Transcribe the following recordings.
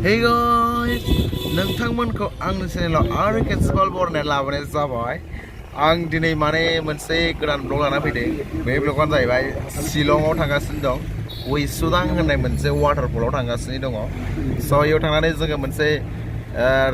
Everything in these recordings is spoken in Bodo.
Hey guys, नोंथांमोनखौ आंनि चेनेलाव आरो केन्सेल बरनाय लाबोनाय जाबाय आं दिनै माने मोनसे गोदान ब्लग लाना फैदों बे ब्लगानो जाहैबाय शिलंआव थांगासिनो दं वेसुदां होननाय मोनसे वाटारफलाव थांगासिनो दङ स' बेयाव थांनानै जोङो मोनसे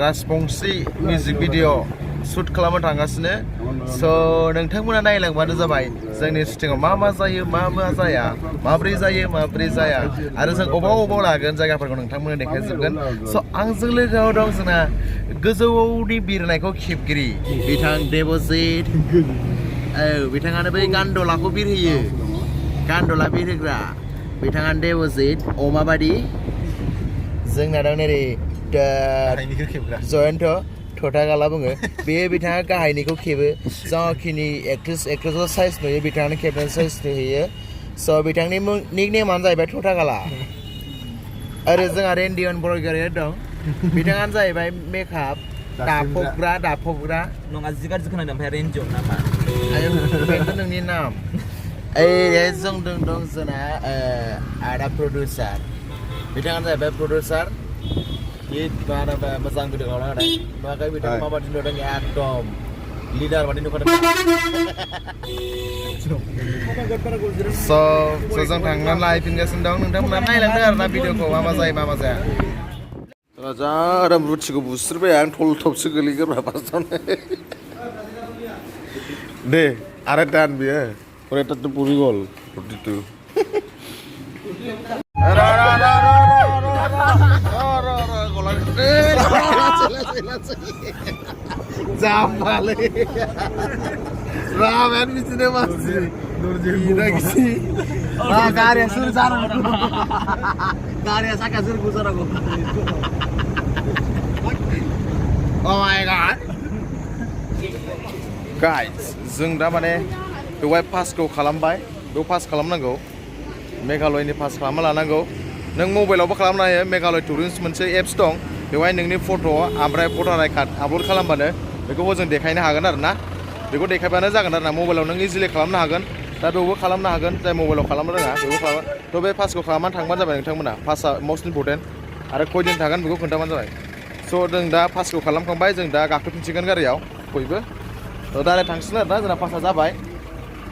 राजबंशी मिउजिक भिडिअ शुट खालामनो थांगासिनो स' नोंथांमोना नायलांबानो जाबाय जोंनि शुटिंआव मा जायो मा जाया माब्रै जायो माब्रै जाया आरो जों अबाव लागोन जायगाफोरखौ नोंथांमोननो देखायजोबगोन स' आंजों लोगोआव दं जोंना गोजौनि बिरनायखौ खेबगिरि बिथां देबजित बिथाङानो बै गान्दलाखौ बिरहोयो गान्दला बिरहोग्रा बिथाङा देबजित अमाबादि जोंना दं ओरै जयन्त थथा गाला बुङो बे बिथाङा गाहायनिखौ खेबो जाखिनि एक्ट्रेसखौ साइज नुयो बिथाङानो खेबनानै साइज नुयो स' बिथांनि निक नेमानो जाहैबाय थथा गाला आरो जोंहा रेन्डियन बरगयारिया दं बिथाङानो जाहैबाय मेकआप दाफबग्रा नङा जि गाज्रि खोनादों ओमफ्राय रेन्डियन नामा बेथ' नोंनि नाम ओइ जों दं जोंना आदा प्रडिउसार बिथाङानो जाहैबाय प्रडिउसार ये बारा मोजां भिडिअ खालामना होनाय नुवाखै बिथाङा माबादि नुदों एकदम लिडार बादि नुखादों स' जों थांनानै नायफिनगासिनो दं नोंथांमोना नायलांदों आरोना भिडिअखौ मा जायो मा जाया जा आराम रुटिखौ बुस्रिबाय आं थल थबसो गोलैगोन फार्स्टआवनो दे आरो दान बियो फरेटाथ' पुरि गल 42 Zapale. Ramen biçine bastı. Yine gisi. Karya sur sana. Karya saka sur gusara ko. Oh my god. Guys, जों दा माने बेवहाय पासखौ खालामबाय बेयाव पास खालामनांगौ मेघालयनि पास खालामना लानांगौ नों मबाइलावबो खालामनो हायो मेघालय टुरिस्ट मोनसे एप्स दं बेवहाय नोंनि फट' ओमफ्राय भटार आइ कार्ड आपल'ड खालामबानो बेखौ जों देखायनो हागोन आरोना बेखौ देखायबानो जागोन आरोना मबाइलाव नों इजिलि खालामनो हागोन दा बेवबो खालामनो हागोन जाय मबाइलाव खालामनो रोङा बेबो खालामो थ' बे पासखौ खालामनानै थांबानो जाबाय नोंथांमोना पासआ मस्ट इम्परटेन्ट आरो खयदिन थागोन बेखौ खोन्थाबानो जाबाय स' जों दा पासखौ खालामखांबाय जों दा गाखोफिनसिगोन गारियाव बयबो थ' डाइरेक्ट थांसिगोन आरोना जोंना पासआ जाबाय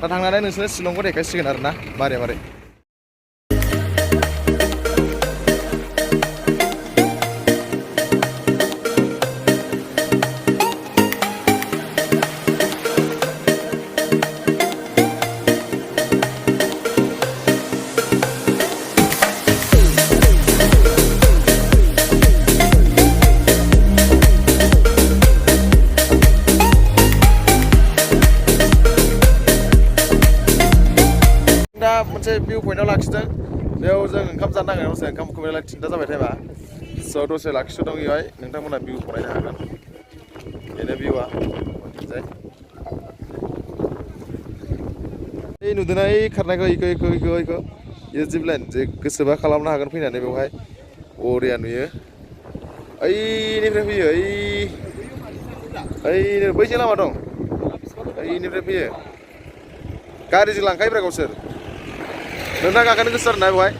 दा थांनानै नोंसोरनो शिलंखौ देखायसिगोन आरोना मारै दा मोनसे भिउ पइन्टआव लाखिदों बेयाव जों ओंखाम जानो नागिरदों दसे ओंखामखौ बेलाय 3टा जाबाय टाइमा स' दसे लाखिथ'दों बेवहाय नोंथांमोना भिउखौ नायनो हागोन बेनो भिउआ जाय ओइ नुदोंना ओइ खारनायखौ इखौ इयो जिपलाइन जे गोसोबा खालामनो हागोन फैनानै बेवहाय बरिया नुयो ओइनिफ्राय फैयो ओइनो बैजों लामा दं ओइनिफ्राय फैयो गारिजों लांखायोब्रा गावसोर नोंथाङा गाखोनो गोसो जादों ना बेवहाय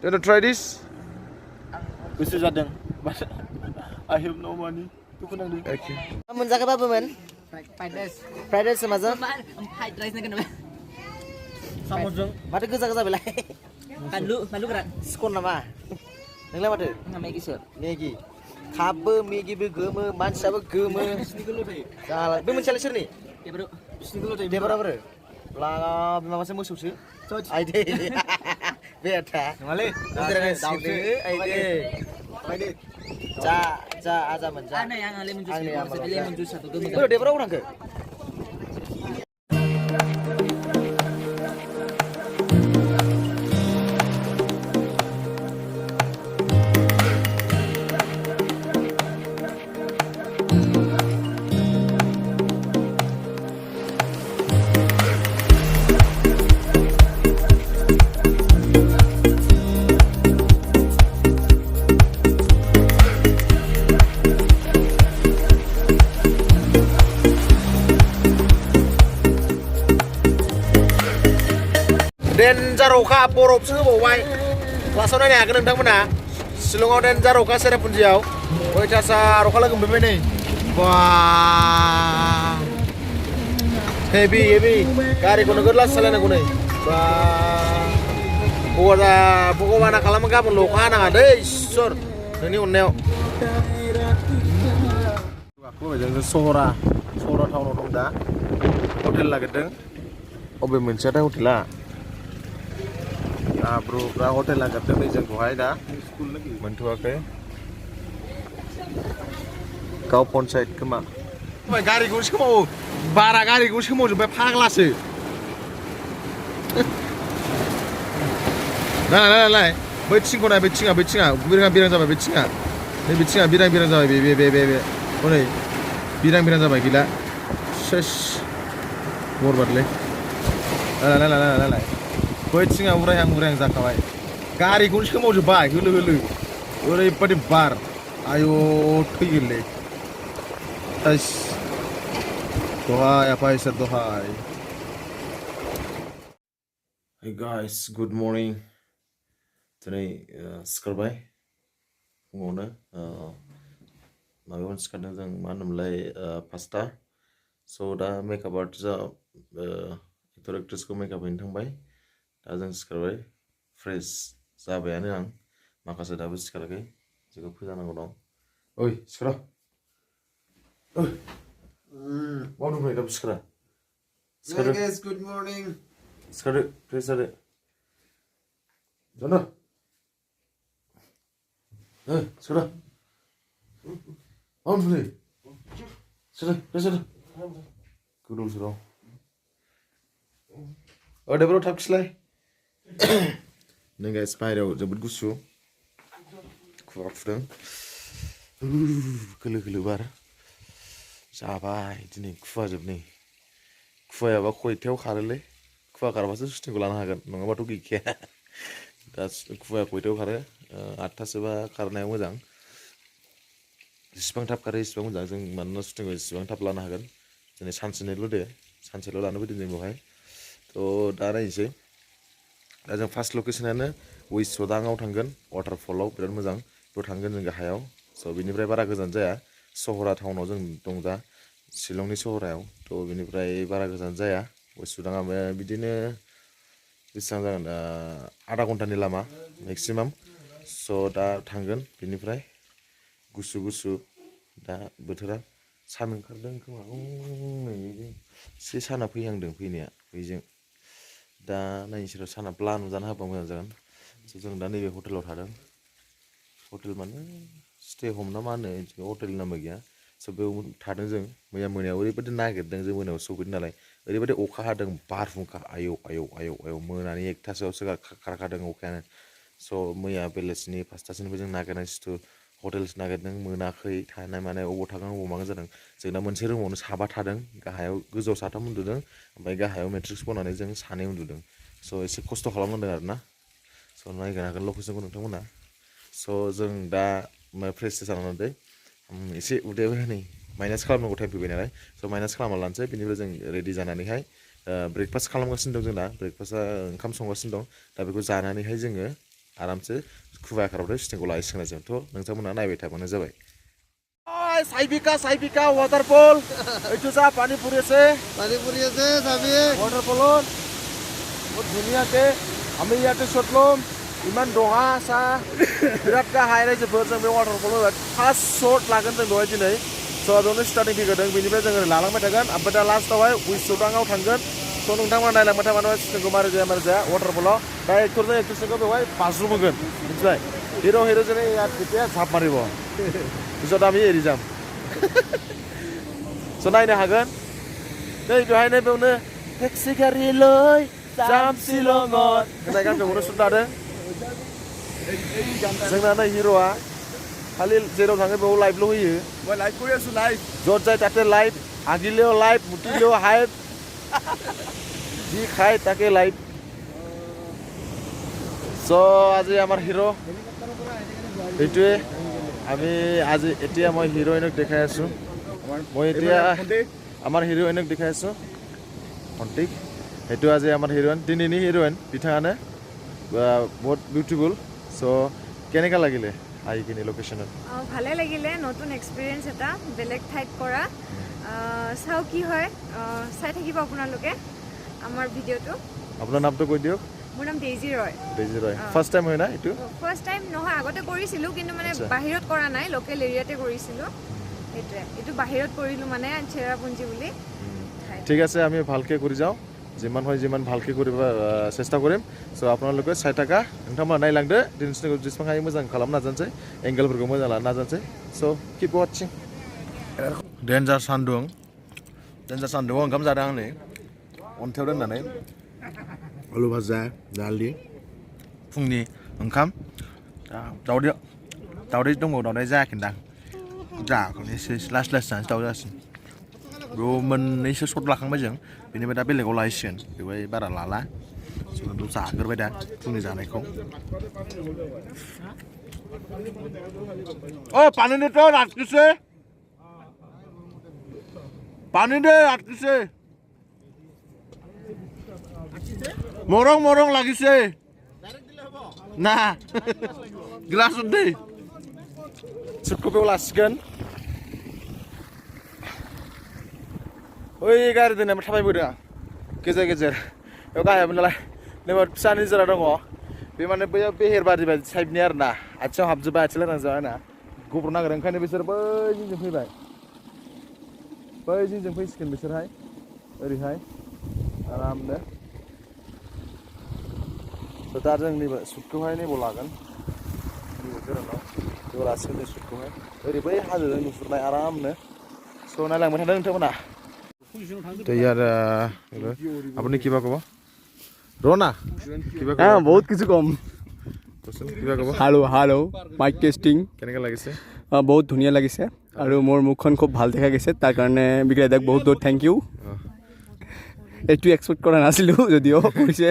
Do you try this? गोसो जादों I have no money दुखुनांदों मोनजाखै बाबुमोन फ्राइड राइस माजों फ्राइड राइस नागिरनो साम'जों माथो गोजा बेलाय बानलु गोरान सिकन नामा नोंलाय माथो मेगिसो मेगि खाबबो मेगिबो गोमो मानसियाबो गोमो जाला बे मोनसेयालाय सोरनि देबराबो लागा माबासो मोसौसो आइदे बेटा नङालै दाउदो आइदे जा आजामोन जा आंनि लेमन जुस देबराव थांखो डेन्जार अखा बरफसो होबावबाय क्लासाव नायनो हागोन नोंथांमोना Shillongआव डेन्जार अखा सेरापुन्जियाव अयथासार अखा लोगोमफैबाय नै बा हेभि गारिखौ नोगोद लासै सालायनांगौ नै बा भगबाना खालामो गाबोनल' अखा हानाङा दै इसोर नोंनि अननायाव जों सहरा टाउनाव दं दा हटेल नागिरदों अबे मोनसेयाथाय हटेला ब्र'फ्रा हटेल नागिरदों नै जोंखौहाय दा मोनथ'वाखै गाव पन्सायत खोमा गारिखौ सोमावो बारा गारिखौ सोमावजोब्बाय फाग्लासो नालाय बै थिंखौ नाय बै थिङा बिरां जाबाय बै थिङा नै बै थिङा बिरां जाबाय बे हनै बिरां जाबाय गैला सेस बरबादलै नालाय बै थिङा उरायहां जाखाबाय गारिखौनो सोमावजोब्बाय होलो ओरैबादि बार आयौ थैगोनलै दहाय आफा इसोर दहाय Hey guys, good morning. दिनै सिखारबाय फुङावनो माबायावनो सिखारदों जों मा होनोमोनलाय 5टा स' दा मेकआप आर्टिस्टआ एक्टर एक्ट्रेसखौ मेकआप हैनो थांबाय दा जों सिखारबाय फ्रेश जाबायानो आं माखासे दाबो सिखाराखै जेखौ फोजानांगौ दं ओइ सिखार मावदोंमोन दाबो सिखारा Good morning. सिखारदो फ्रेश जादो जाना सिखारा मावदोंमोन सिखार गोदाव सोराव देबराव थाब खिलाय नै गाइस बाहेरायाव जोबोद गुसु खुवा खुदों खोलो बार जाबाय दिनै खुवाजोब नै खुवायाबा खयथायाव खारोलै खुवा खारबासो सुटिंखौ लानो हागोन नङाबाथ' गैखाया दा खुवाया खयथायाव खारो 8टासोबा खारनाया मोजां जेसेबां थाब खारो एसेबां मोजां जों मानोना सुटिंखौ एसेबां थाब लानो हागोन दिनै सानसेल' लानो फैदों जों बेवहाय थ' दा नायनोसै दा जों फार्स्ट लकेसनानो वेस्टदाङाव थांगोन वाटारफलाव बिराद मोजां बेयाव थांगोन जों गाहायाव स' बिनिफ्राय बारा गोजान जाया सहरा टाउनाव जों दं दा शिलंनि सहरायाव थ' बिनिफ्राय बारा गोजान जाया वेस्टदाङा बिदिनो बेसेबां जागोन आधा घन्टानि लामा मेक्सिमाम स' दा थांगोन बिनिफ्राय गुसु दा बोथोरा सान ओंखारदों खोमा नै एसे साना फैहांदों फैनाया बैजों दा नायनोसै साना ब्ला नुजानो हाबा मोजां जागोन स' जों दा नैबे हटेलाव थादों हटेल माने स्टे हम ना मा होनो हटेल नामबो गैया स' बेयाव थादों जों मैया मोनायाव ओरैबायदि नागिरदों जों मोनायाव सौफैदों नालाय ओरैबायदि अखा हादों बारहुंखा आयौ मोनानि 1टासोआवसो खारखादों अखायानो स' मैया बेलासिनि 5टासोनिफ्राय जों नागिरनाय जिथु हटेल्स नागिरदों मोनाखै थानाय माने अबाव थागोन अबाव मागोन जादों जों दा मोनसे रुमावनो 7 थादों गाहायाव गोजौआव 3 उन्दुदों ओमफ्राय गाहायाव मेट्रिक्स बनानै जों 2 उन्दुदों स' एसे खस्थ' खालामनांदों आरोना स' नायगोन हागोन लकेसनखौ नोंथांमोना स' जों दा फ्रेस जानानै एसे उदैयाबो नै माइनास खालामनांगौ टाइम फैबाय नालाय स' माइनास खालामना लानोसै बिनिफ्राय जों रेडि जानानैहाय ब्रेकफास्ट खालामगासिनो दं जों दा ब्रेकफास्टआ ओंखाम संगासिनो दं दा बेखौ जानानैहाय जोङो आरामसे खुवा खारावथाय स्टिंखौ लायसिगोन जोंथ' नोंथांमोना नायबाय थाबानो जाबाय साइबिका वाटारफल এইটো যা পানী পৰি আছে চাবি वाटारफলত বহুত ধুনীয়াকে আমি ইয়াতে শ্বট ল'ম ইমান দहा सा बिराद गाहाय रायजोफोर जों बे वाटारफलाव फार्स्ट शट लागोन जों दहाय दिनै स' बेयावनो स्टार्टिं फैग्रोदों बिनिफ्राय जोङो लालांबाय थागोन ओमफ्राय दा लास्टआवहाय वेस्टदाङाव थांगोन स' नोंथांमोना नायलांबाय थाबानो स्टिंखौ मारै जाया वाटारफलाव दा एक्टरजों एक्ट्रेसखौ बेवहाय बाज्रुमहोगोन मिथिबाय हिर' हिर'जों यार তেতিয়া ঝাপ মাৰিব পিছত আমি এৰি যাম स' नायनो हागोन नै बेवहायनो बेयावनो टेक्सि गारि लै जाम शिलंआव होननाय गानखौनो सुट लादों जोंना नै हिर'आ खालि जेराव थाङो बेयाव लाइभल' होयो লাইভ কৰি আছো লাইভ য'ত যায় তাতে লাইভ আগিলেও লাইভ মুতিলেও হাইভ যি খায় তাকে লাইভ চ' আজি আমাৰ হিৰ' এইটোৱে আমি আজি এতিয়া মই হিৰ'ইনক দেখাই আছোঁ মই এতিয়া আমাৰ হিৰ'ইনক দেখাই আছোঁ ভণ্টিক সেইটো আজি আমাৰ হিৰ'ইন দিনैनि হিৰ'ইন बिथाङानो बहुत बिउटिफुल स' কেনেকুৱা লাগিলে আহি কিনে লোকেশ্যনত ভালে লাগিলে নতুন এক্সপিৰিয়েঞ্চ এটা বেলেগ ঠাইত কৰা চাও কি হয় চাই থাকিব আপোনালোকে আমাৰ ভিডিঅ'টো আপোনাৰ নামটো কৈ দিয়ক মোৰ নাম ডেইজি ৰয় ফাৰ্ষ্ট টাইম হয় না এইটো ফাৰ্ষ্ট টাইম নহয় আগতে কৰিছিলোঁ কিন্তু মানে বাহিৰত কৰা নাই লোকেল এৰিয়াতে কৰিছিলোঁ সেইটোৱে এইটো বাহিৰত কৰিলোঁ মানে চেৰাপুঞ্জি বুলি ঠিক আছে আমি ভালকৈ কৰি যাওঁ যিমান হয় যিমান ভালকৈ কৰিব চেষ্টা কৰিম চ' আপোনালোকে চাই থাকা नोंथांमोना नायलांदो दिन्थिनायखौ जेसेबां हायो मोजां खालामनो नाजानोसै एंगेलफोरखौ मोजां लानो नाजानोसै स' किप वाचिं डेन्जार सान्दुं सान्दुंआव ओंखाम जादों आं नै अन्थायाव दोननानै आलु भाजा दालि फुंनि ओंखाम दावदै दंबावो दावदै जायाखैदां जाखौनोसै लास्ट जानोसै दावदै जासिन बेयाव मोननैसो सर्ट लाखांबाय जों बेनिफ्राय दा बेलेगाव लायसिगोन बेवहाय बारा लाला जोंथ' जाग्रोबाय दा फुंनि जानायखौ ओ पानी दे तो आटकिसे पानी दे आटकिसे मरं लागिसे ना ग्लास दे सुटखौ बेयाव लासिगोन ओइ गारि दोननायमा थाबायबोदों आं गेजेर बेयाव गाहायावबो नालाय नैबा फिसा निजोरा दङ बे माने बैयाव बेहेरबारि बायदि टाइपनि आरो ना आथिङाव हाबजोब्बाय आथिं लांजाबाय ना गब्र' नागिरो ओंखायनो बिसोर बै जिंजों फैबाय बै जिंजों फैसिगोन बिसोरहाय ओरैहाय आरामनो स' दा जों नैबे सुटखौहाय नैबाव लागोन नैबे गोरानाव बेयाव लासिगोन जों सुटखौहाय ओरै बै हाजोजों नुहुरनाय आरामनो स' नायलांबाय थादों नोंथांमोना तो यार अपनी किबा कब रोना हाँ बहुत किसी कम किबा कब हेलो माइक टेस्टिंग কেনেকৈ লাগিছে बहुत धुनिया লাগিছে আৰু মোৰ মুখখন খুব ভাল দেখা গৈছে তাৰ কাৰণে বিক্ৰয় দাক বহুত বহুত থ্যাংক ইউ এইটো এক্সপেক্ট কৰা নাছিলো যদিও কৰিছে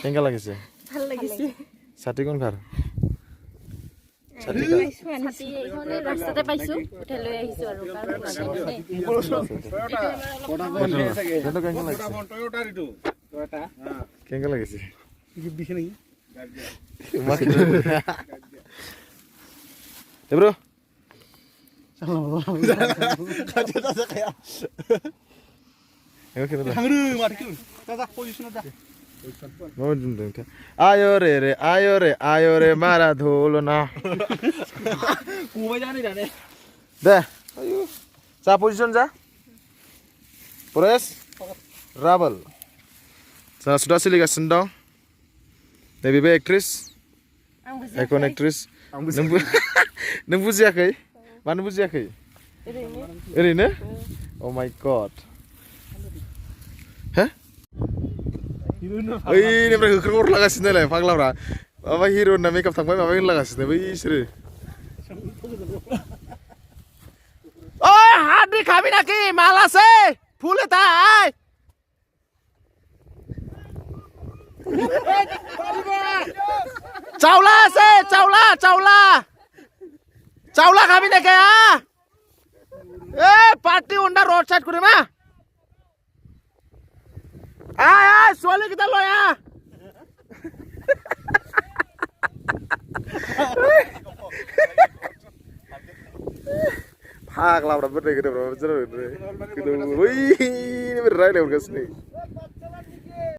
কেনেকৈ লাগিছে ভাল লাগিছে ছাতি কোন ঘৰ ৰাস্তাতে পাইছো উঠাই লৈ আহিছো আৰু কেনেকৈ লাগিছে bro ayo re mara dholo na deh ayo sa position ja press rabel sudah siligasin dong nebe actress icon actress नों बुजियाखै मानो बुजियाखै ओरैनो oh my god हो ओइनिफ्राय होख्रां हरलागासिनो नालाय फाग्लाफ्रा माबा हिर'ना मेकआप थांबाय माबा होनलागासिनो बैसोरो ओइ हात दिखाबी नाকি माला से फुल था चावला से चावला खाबी नाকি ए पार्टी उन्डा रोड साइड करे मा आय सोली किता लो या भाग लाब्रा बडे गदे ब्रा जरा गदे ओइ नि रायलाय हरगासिनो